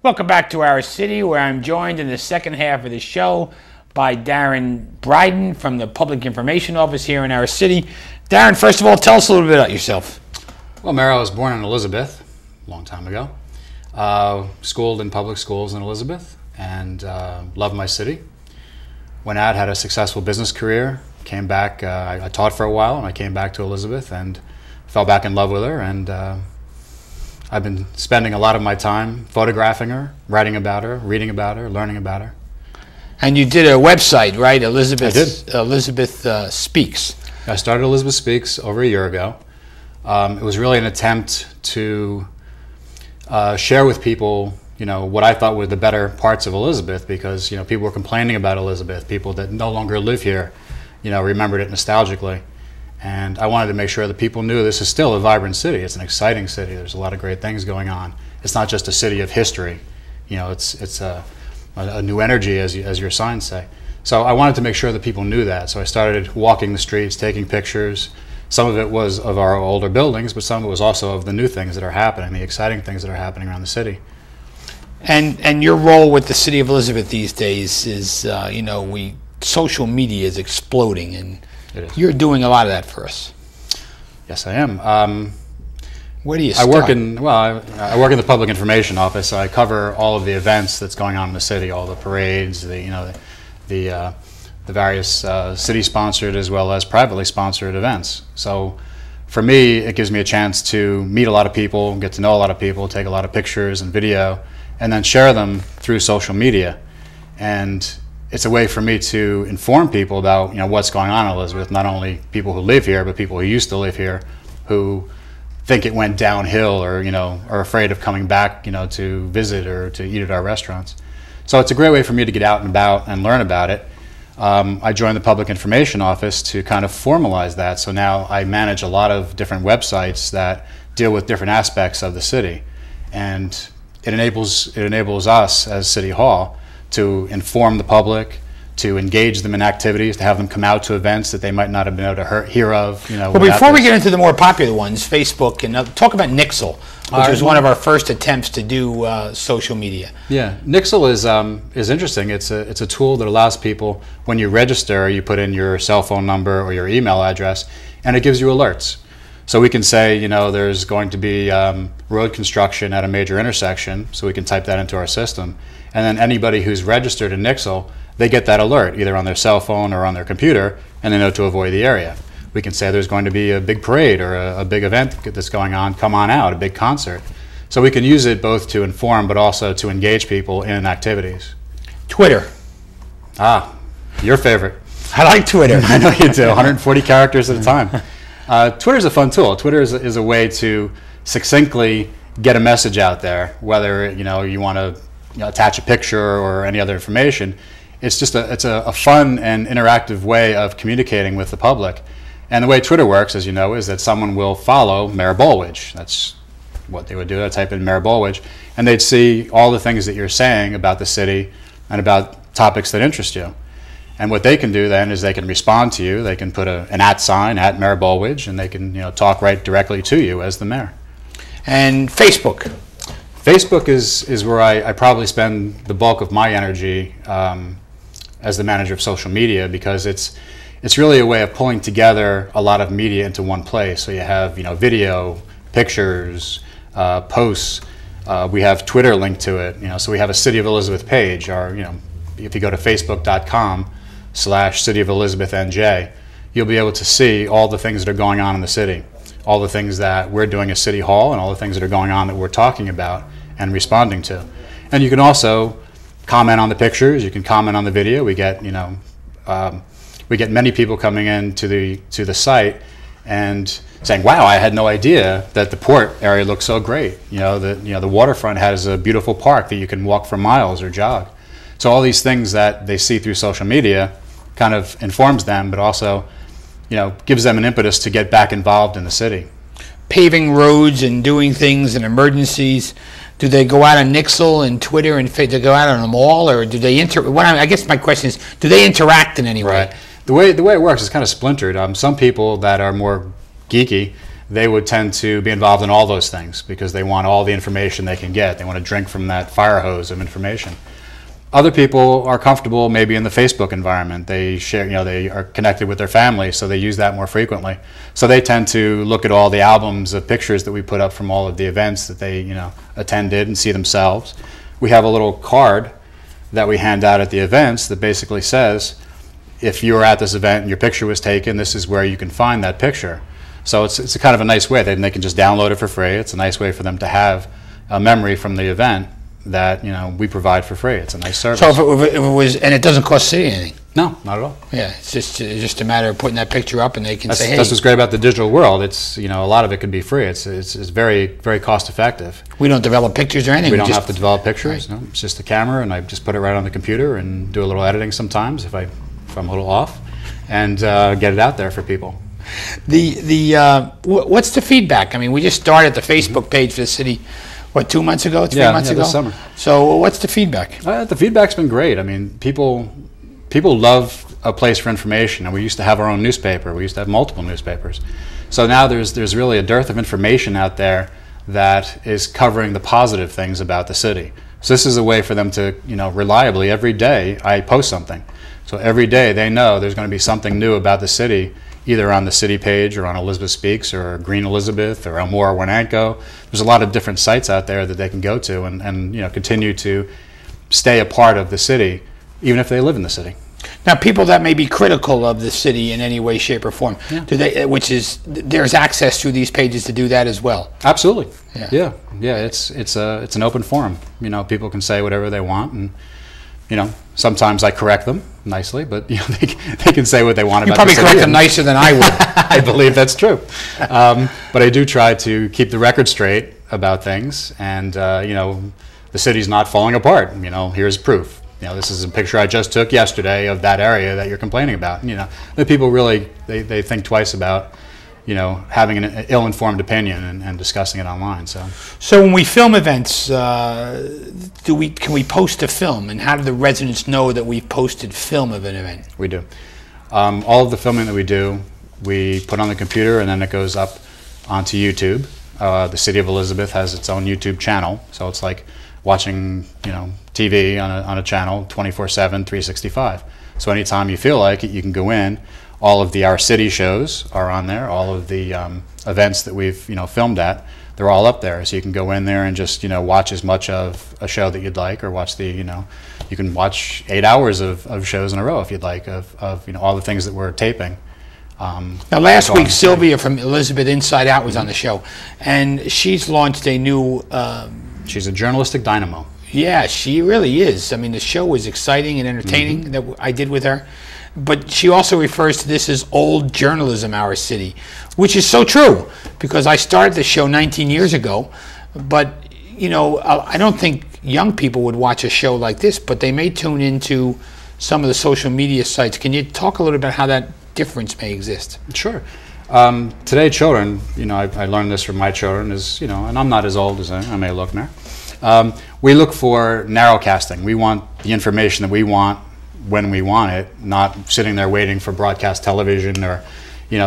Welcome back to our city, where I'm joined in the second half of the show by Darren Bryden from the Public Information Office here in our city. Darren, first of all, tell us a little bit about yourself. Well, Mayor, I was born in Elizabeth a long time ago. Schooled in public schools in Elizabeth and loved my city. Went out, had a successful business career, came back. I taught for a while, and I came back to Elizabeth and fell back in love with her. And I've been spending a lot of my time photographing her, writing about her, reading about her, learning about her. And you did a website, right? Elizabeth. I did. Elizabeth Speaks. I started Elizabeth Speaks over a year ago. It was really an attempt to share with people, what I thought were the better parts of Elizabeth, because people were complaining about Elizabeth. People that no longer live here, remembered it nostalgically. And I wanted to make sure that people knew this is still a vibrant city. It's an exciting city. There's a lot of great things going on. It's not just a city of history. It's a new energy, as your signs say. So I wanted to make sure that people knew that. So I started walking the streets, taking pictures. Some of it was of our older buildings, but some of it was also of the new things that are happening, the exciting things that are happening around the city. And your role with the city of Elizabeth these days is, social media is exploding, and you're doing a lot of that for us. Yes, I am. Where do you start? I work in the Public Information Office. So I cover all of the events that's going on in the city, all the parades, the various city-sponsored as well as privately sponsored events. So for me, it gives me a chance to meet a lot of people, get to know a lot of people, take a lot of pictures and video, and then share them through social media. And it's a way for me to inform people about what's going on in Elizabeth, not only people who live here, but people who used to live here who think it went downhill, or are afraid of coming back to visit or to eat at our restaurants. So it's a great way for me to get out and about and learn about it. I joined the Public Information Office to kind of formalize that. So now I manage a lot of different websites that deal with different aspects of the city, and it enables us as City Hall to inform the public, to engage them in activities, to have them come out to events that they might not have been able to hear of. Well, before we get into the more popular ones, Facebook, and talk about Nixle, which was one of our first attempts to do social media. Yeah, Nixle is interesting. It's a tool that allows people, when you register, you put in your cell phone number or your email address, and it gives you alerts. So we can say, there's going to be road construction at a major intersection, so we can type that into our system. And then anybody who's registered in Nixle, they get that alert either on their cell phone or on their computer, and they know to avoid the area. We can say there's going to be a big parade or a big event that's going on, come on out, a big concert. So we can use it both to inform but also to engage people in activities. Twitter. Ah, your favorite. I like Twitter. I know you do, 140 characters at a time. Twitter's a fun tool. Twitter is a way to succinctly get a message out there, whether you want to attach a picture or any other information. It's just a fun and interactive way of communicating with the public. And the way Twitter works, as you know, is that someone will follow Mayor Bolwich. That's what they would do. They'd type in Mayor Bolwich, and they'd see all the things that you're saying about the city and about topics that interest you. And what they can do then is they can respond to you. They can put an @ sign, @Mayor Bolwich, and they can talk right directly to you as the mayor. And Facebook. Facebook is where I probably spend the bulk of my energy as the manager of social media, because it's really a way of pulling together a lot of media into one place. So you have video, pictures, posts. We have Twitter linked to it. So we have a City of Elizabeth page. Or if you go to facebook.com/City of Elizabeth NJ, you'll be able to see all the things that are going on in the city, all the things that we're doing as City Hall, and all the things that are going on that we're talking about and responding to. And you can also comment on the pictures. You can comment on the video. We get many people coming in to the site and saying, "Wow, I had no idea that the port area looks so great. The waterfront has a beautiful park that you can walk for miles or jog." So all these things that they see through social media kind of informs them, but also gives them an impetus to get back involved in the city. Paving roads and doing things in emergencies. Do they go out on Nixle and Twitter and do they go out on them all, or do they I guess my question is, do they interact in any way? Right. The way it works is kind of splintered. Some people that are more geeky, they would tend to be involved in all those things because they want all the information they can get. They want to drink from that fire hose of information. Other people are comfortable maybe in the Facebook environment. They share, they are connected with their family, so they use that more frequently. So they tend to look at all the albums of pictures that we put up from all of the events that they, attended and see themselves. We have a little card that we hand out at the events that basically says, if you were at this event and your picture was taken, this is where you can find that picture. So it's a kind of a nice way. They can just download it for free. It's a nice way for them to have a memory from the event that we provide for free. It's a nice service. So if it was, and it doesn't cost the city anything. No, not at all. Yeah, it's just a matter of putting that picture up, and they can say, "Hey." That's what's great about the digital world. It's a lot of it could be free. It's very, very cost effective. We don't develop pictures or anything. We don't have to develop pictures. Right. No, it's just a camera, and I just put it right on the computer and do a little editing sometimes if I'm a little off, and get it out there for people. What's the feedback? I mean, we just started the Facebook page for the city. What, 2 months ago, 3 months ago? This summer. So what's the feedback? The feedback's been great. I mean, people love a place for information, and we used to have our own newspaper. We used to have multiple newspapers. So now there's really a dearth of information out there that is covering the positive things about the city. So this is a way for them to, reliably every day I post something. So every day they know there's going to be something new about the city, either on the city page or on Elizabeth Speaks or Green Elizabeth or Elmore Wenanko. There's a lot of different sites out there that they can go to and continue to stay a part of the city, even if they live in the city. Now, people that may be critical of the city in any way, shape, or form, there's access through these pages to do that as well. Absolutely. Yeah. It's an open forum. People can say whatever they want, and sometimes I correct them nicely, but they can say what they want about the city. You probably correct them nicer than I would. I believe that's true. But I do try to keep the record straight about things, and the city's not falling apart. Here's proof. This is a picture I just took yesterday of that area that you're complaining about. The people really they think twice about having an ill-informed opinion and discussing it online. So when we film events, can we post a film, and how do the residents know that we've posted film of an event? We do. All of the filming that we do, we put on the computer, and then it goes up onto YouTube. The City of Elizabeth has its own YouTube channel, so it's like watching TV on a channel 24/7, 365. So anytime you feel like it, you can go in. All of our city shows are on there. All of the events that we've filmed at, they're all up there. So you can go in there and just watch as much of a show that you'd like, or watch you can watch 8 hours of shows in a row if you'd like of all the things that we're taping. Now, last week, Sylvia from Elizabeth Inside Out was on the show, and she's launched a new... she's a journalistic dynamo. Yeah, she really is. I mean, the show was exciting and entertaining that I did with her. But she also refers to this as old journalism, our city, which is so true, because I started the show 19 years ago. But, I don't think young people would watch a show like this, but they may tune into some of the social media sites. Can you talk a little about how that difference may exist? Sure. Today, children, I learned this from my children, and I'm not as old as I may look now. We look for narrowcasting. We want the information that we want when we want it, not sitting there waiting for broadcast television or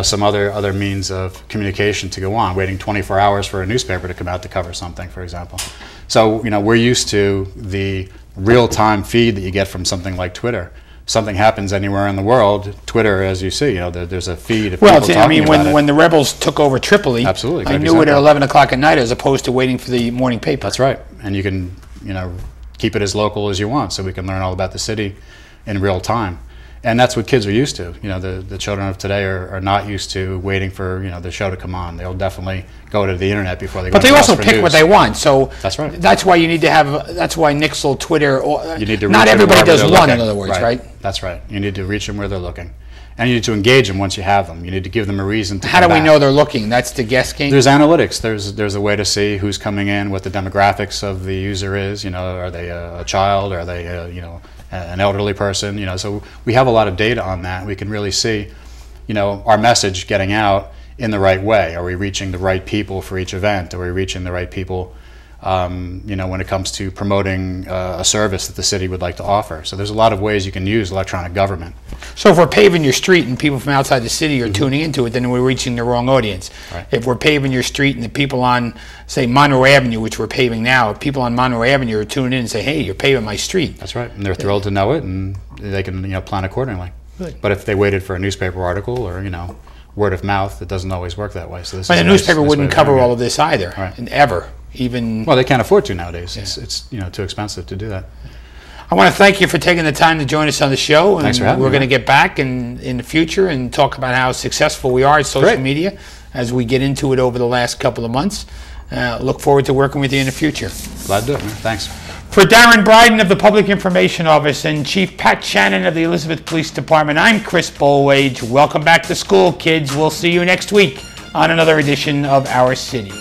some other means of communication to go on, waiting 24 hours for a newspaper to come out to cover something, for example. So we're used to the real-time feed that you get from something like Twitter. Something happens anywhere in the world, Twitter, as you see, there's a feed of people talking about it. When the rebels took over Tripoli, absolutely, I knew it at 11 o'clock at night as opposed to waiting for the morning paper. That's right, and you can keep it as local as you want, so we can learn all about the city in real time. And that's what kids are used to. The children of today are not used to waiting for the show to come on. They'll definitely go to the internet before they go. But they also pick what they want. So that's right. That's why you need to have. That's why Nixle, Twitter. You need to reach not everybody does one. Looking. In other words, right? That's right. You need to reach them where they're looking, and you need to engage them once you have them. You need to give them a reason to. How do we know they're looking? That's the guess game. There's analytics. There's a way to see who's coming in, what the demographics of the user is. Are they a child? Are they an elderly person? So we have a lot of data on that. We can really see, our message getting out in the right way. Are we reaching the right people for each event? Are we reaching the right people you know, when it comes to promoting a service that the city would like to offer. So there's a lot of ways you can use electronic government. So if we're paving your street and people from outside the city are tuning into it, then we're reaching the wrong audience. Right. If we're paving your street and the people on, say, Monroe Avenue, which we're paving now, if people on Monroe Avenue are tuning in and say, hey, you're paving my street. That's right. And they're thrilled to know it, and they can, you know, plan accordingly. Good. But if they waited for a newspaper article or, you know, word of mouth, it doesn't always work that way. So this But is the a newspaper nice wouldn't way cover doing all it. of this either, Right. and ever, even... Well, they can't afford to nowadays. Yeah. It's you know, too expensive to do that. I want to thank you for taking the time to join us on the show. And Thanks for having me. we're going to get back in the future and talk about how successful we are at social Great. media as we get into it over the last couple of months. Look forward to working with you in the future. Glad to do it, man. Thanks. For Darren Bryden of the Public Information Office and Chief Pat Shannon of the Elizabeth Police Department, I'm Chris Bolwage. Welcome back to school, kids. We'll see you next week on another edition of Our City.